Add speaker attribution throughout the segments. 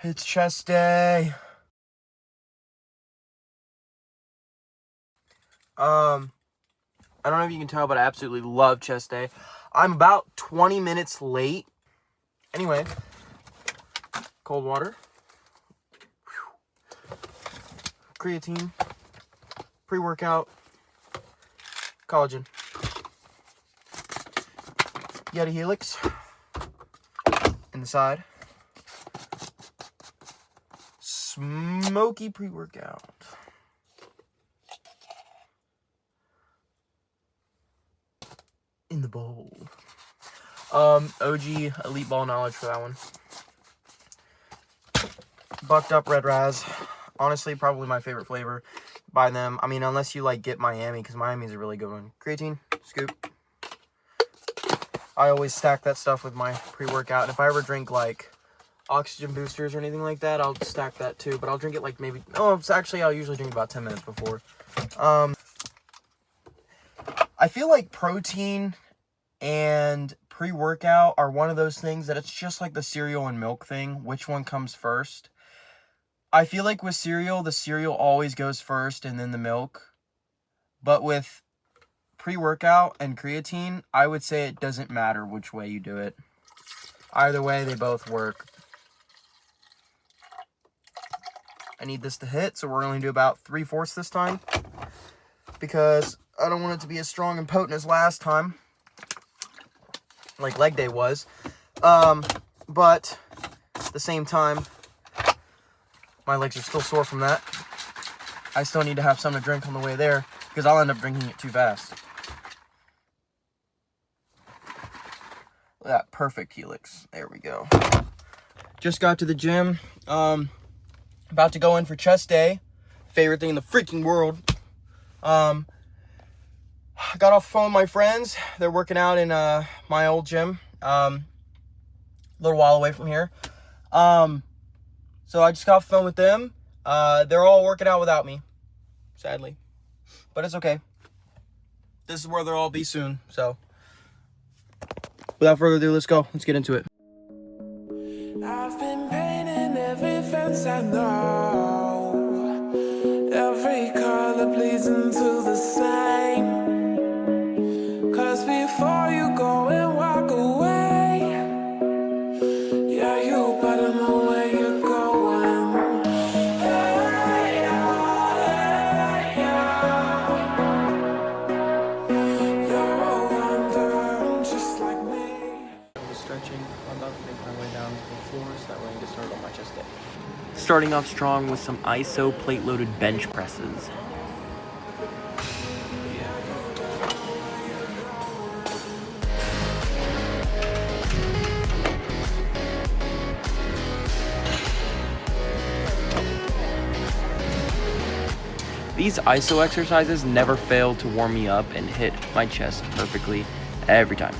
Speaker 1: It's chest day. I don't know if you can tell, but I absolutely love chest day. I'm about 20 minutes late. Anyway, cold water, creatine, pre-workout, collagen, Yeti Helix in the side, smoky pre-workout. In the bowl. OG Elite Ball knowledge for that one. Bucked up Red Raz. Honestly, probably my favorite flavor by them. I mean, unless you like get Miami, because Miami's a really good one. Creatine, scoop. I always stack that stuff with my pre-workout. And if I ever drink like oxygen boosters or anything like that, I'll stack that too. But I'll drink it like maybe, it's actually, I'll usually drink about 10 minutes before. I feel like protein and pre-workout are one of those things that it's just like the cereal and milk thing. Which one comes first? I feel like with cereal, the cereal always goes first and then the milk. But with pre-workout and creatine, I would say it doesn't matter which way you do it. Either way, they both work. I need this to hit, so we're only going to do about 3/4 this time. Because I don't want it to be as strong and potent as last time. Like leg day was. But at the same time, my legs are still sore from that. I still need to have something to drink on the way there, because I'll end up drinking it too fast. That perfect Helix. There we go. Just got to the gym. About to go in for chest day. Favorite thing in the freaking world. I got off the phone with my friends. They're working out in my old gym. A little while away from here. So I just got off the phone with them. They're all working out without me, sadly. But it's okay. This is where they'll all be soon. So without further ado, let's go. Let's get into it.
Speaker 2: I've been painting every fence I know, every color pleasing to the same. Cause before you go and walk away, yeah, you better know where you're going. You're a wanderer just like me.
Speaker 1: Stretching. I'm about to make my way down to the floor so that way I can get started on my chest day. Starting off strong with some ISO plate-loaded bench presses. These ISO exercises never fail to warm me up and hit my chest perfectly every time.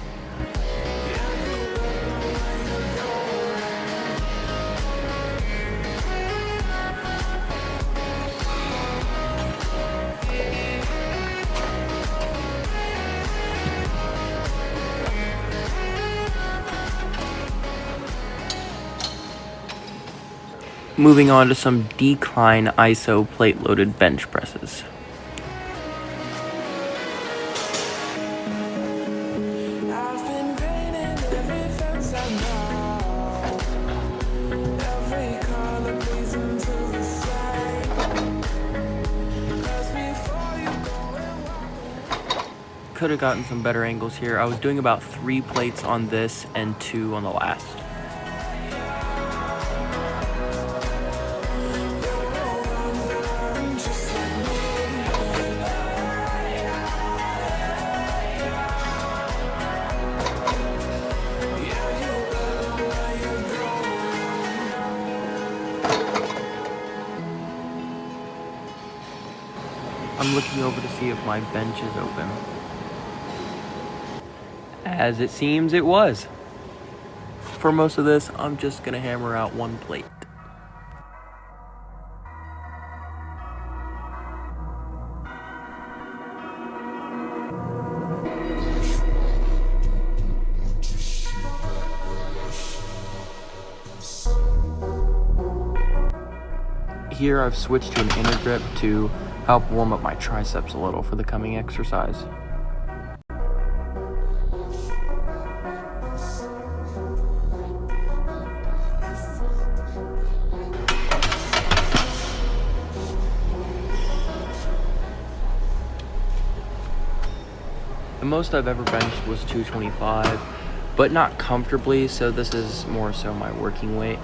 Speaker 1: Moving on to some decline ISO plate-loaded bench presses.
Speaker 2: I've been painting every fence I know, every color pleasing to the same. Cause before you go and walk.
Speaker 1: Could have gotten some better angles here. I was doing about 3 plates on this and 2 on the last. I'm looking over to see if my bench is open. As it seems it was. For most of this, I'm just gonna hammer out 1 plate. here I've switched to an inner grip to help warm up my triceps a little for the coming exercise. The most I've ever benched was 225, but not comfortably, so this is more so my working weight.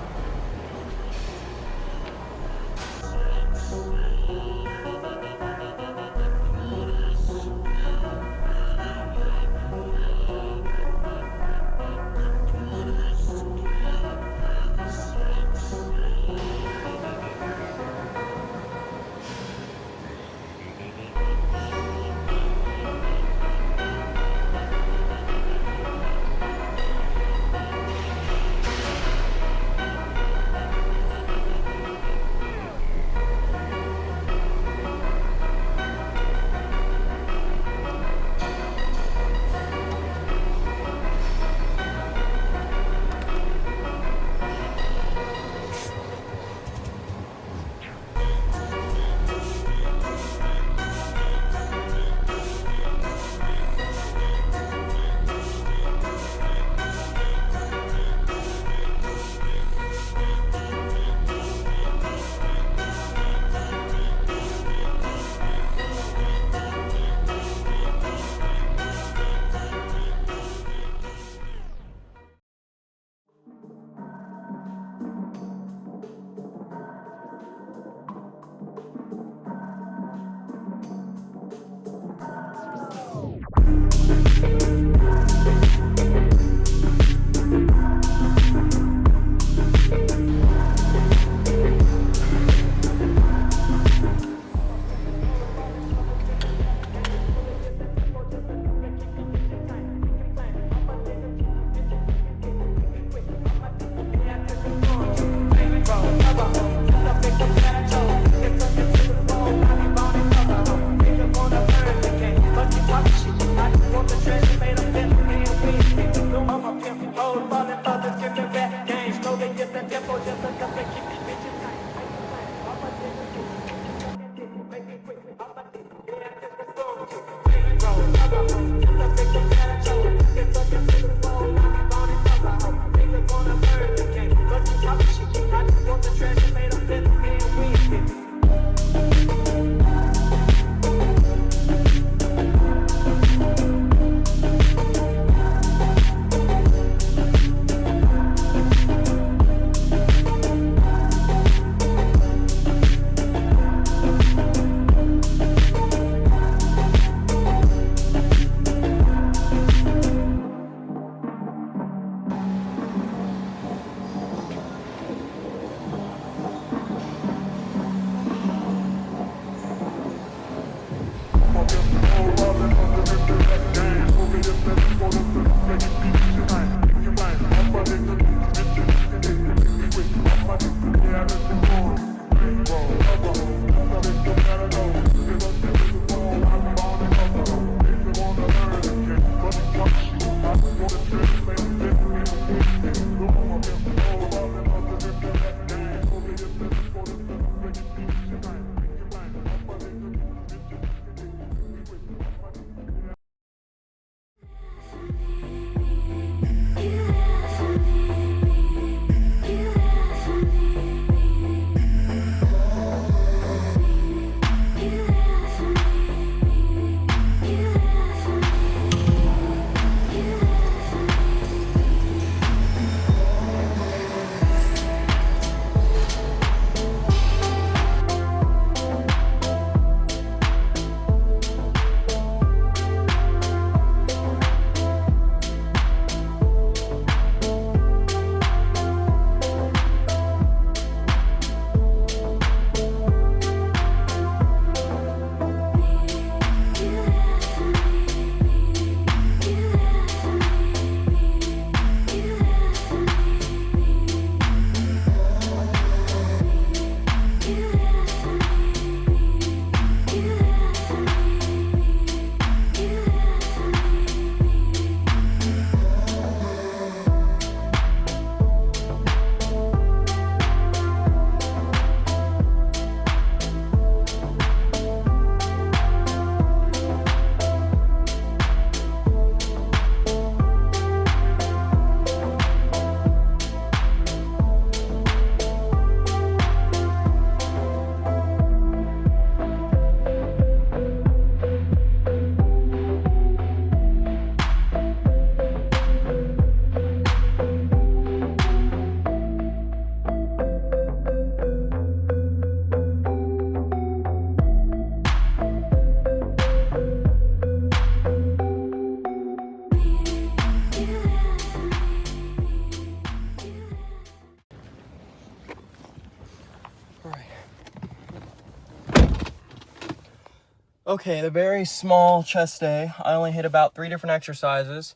Speaker 1: Okay, the very small chest day. I only hit about 3 different exercises,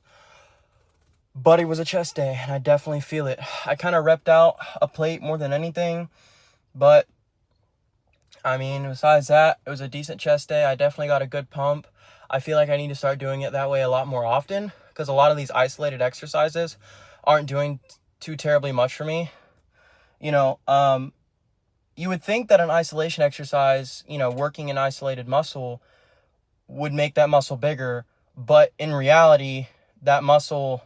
Speaker 1: but it was a chest day, and I definitely feel it. I kind of repped out a plate more than anything, but I mean, besides that, it was a decent chest day. I definitely got a good pump. I feel like I need to start doing it that way a lot more often, because a lot of these isolated exercises aren't doing too terribly much for me. You know, you would think that an isolation exercise, you know, working an isolated muscle would make that muscle bigger, but in reality, that muscle,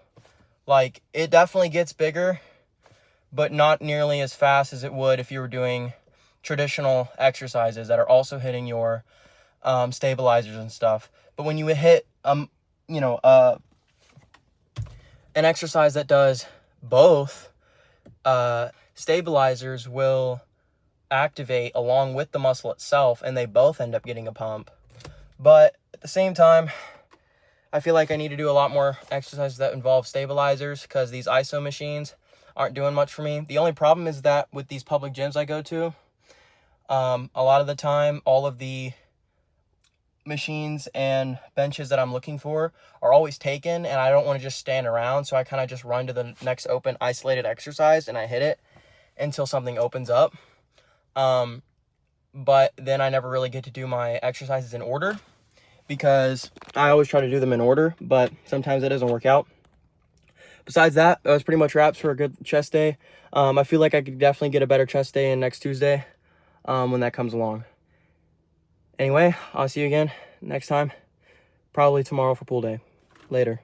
Speaker 1: like, it definitely gets bigger, but not nearly as fast as it would if you were doing traditional exercises that are also hitting your stabilizers and stuff. But when you hit you know, an exercise that does both, stabilizers will activate along with the muscle itself, and they both end up getting a pump. But at the same time, I feel like I need to do a lot more exercises that involve stabilizers, because these iso machines aren't doing much for me. The only problem is that with these public gyms I go to, a lot of the time, all of the machines and benches that I'm looking for are always taken, and I don't want to just stand around, so I kind of just run to the next open isolated exercise and I hit it until something opens up. But then I never really get to do my exercises in order, because I always try to do them in order, but sometimes it doesn't work out. Besides that, that was pretty much wraps for a good chest day. I feel like I could definitely get a better chest day in next Tuesday when that comes along. Anyway, I'll see you again next time, probably tomorrow for pool day. Later.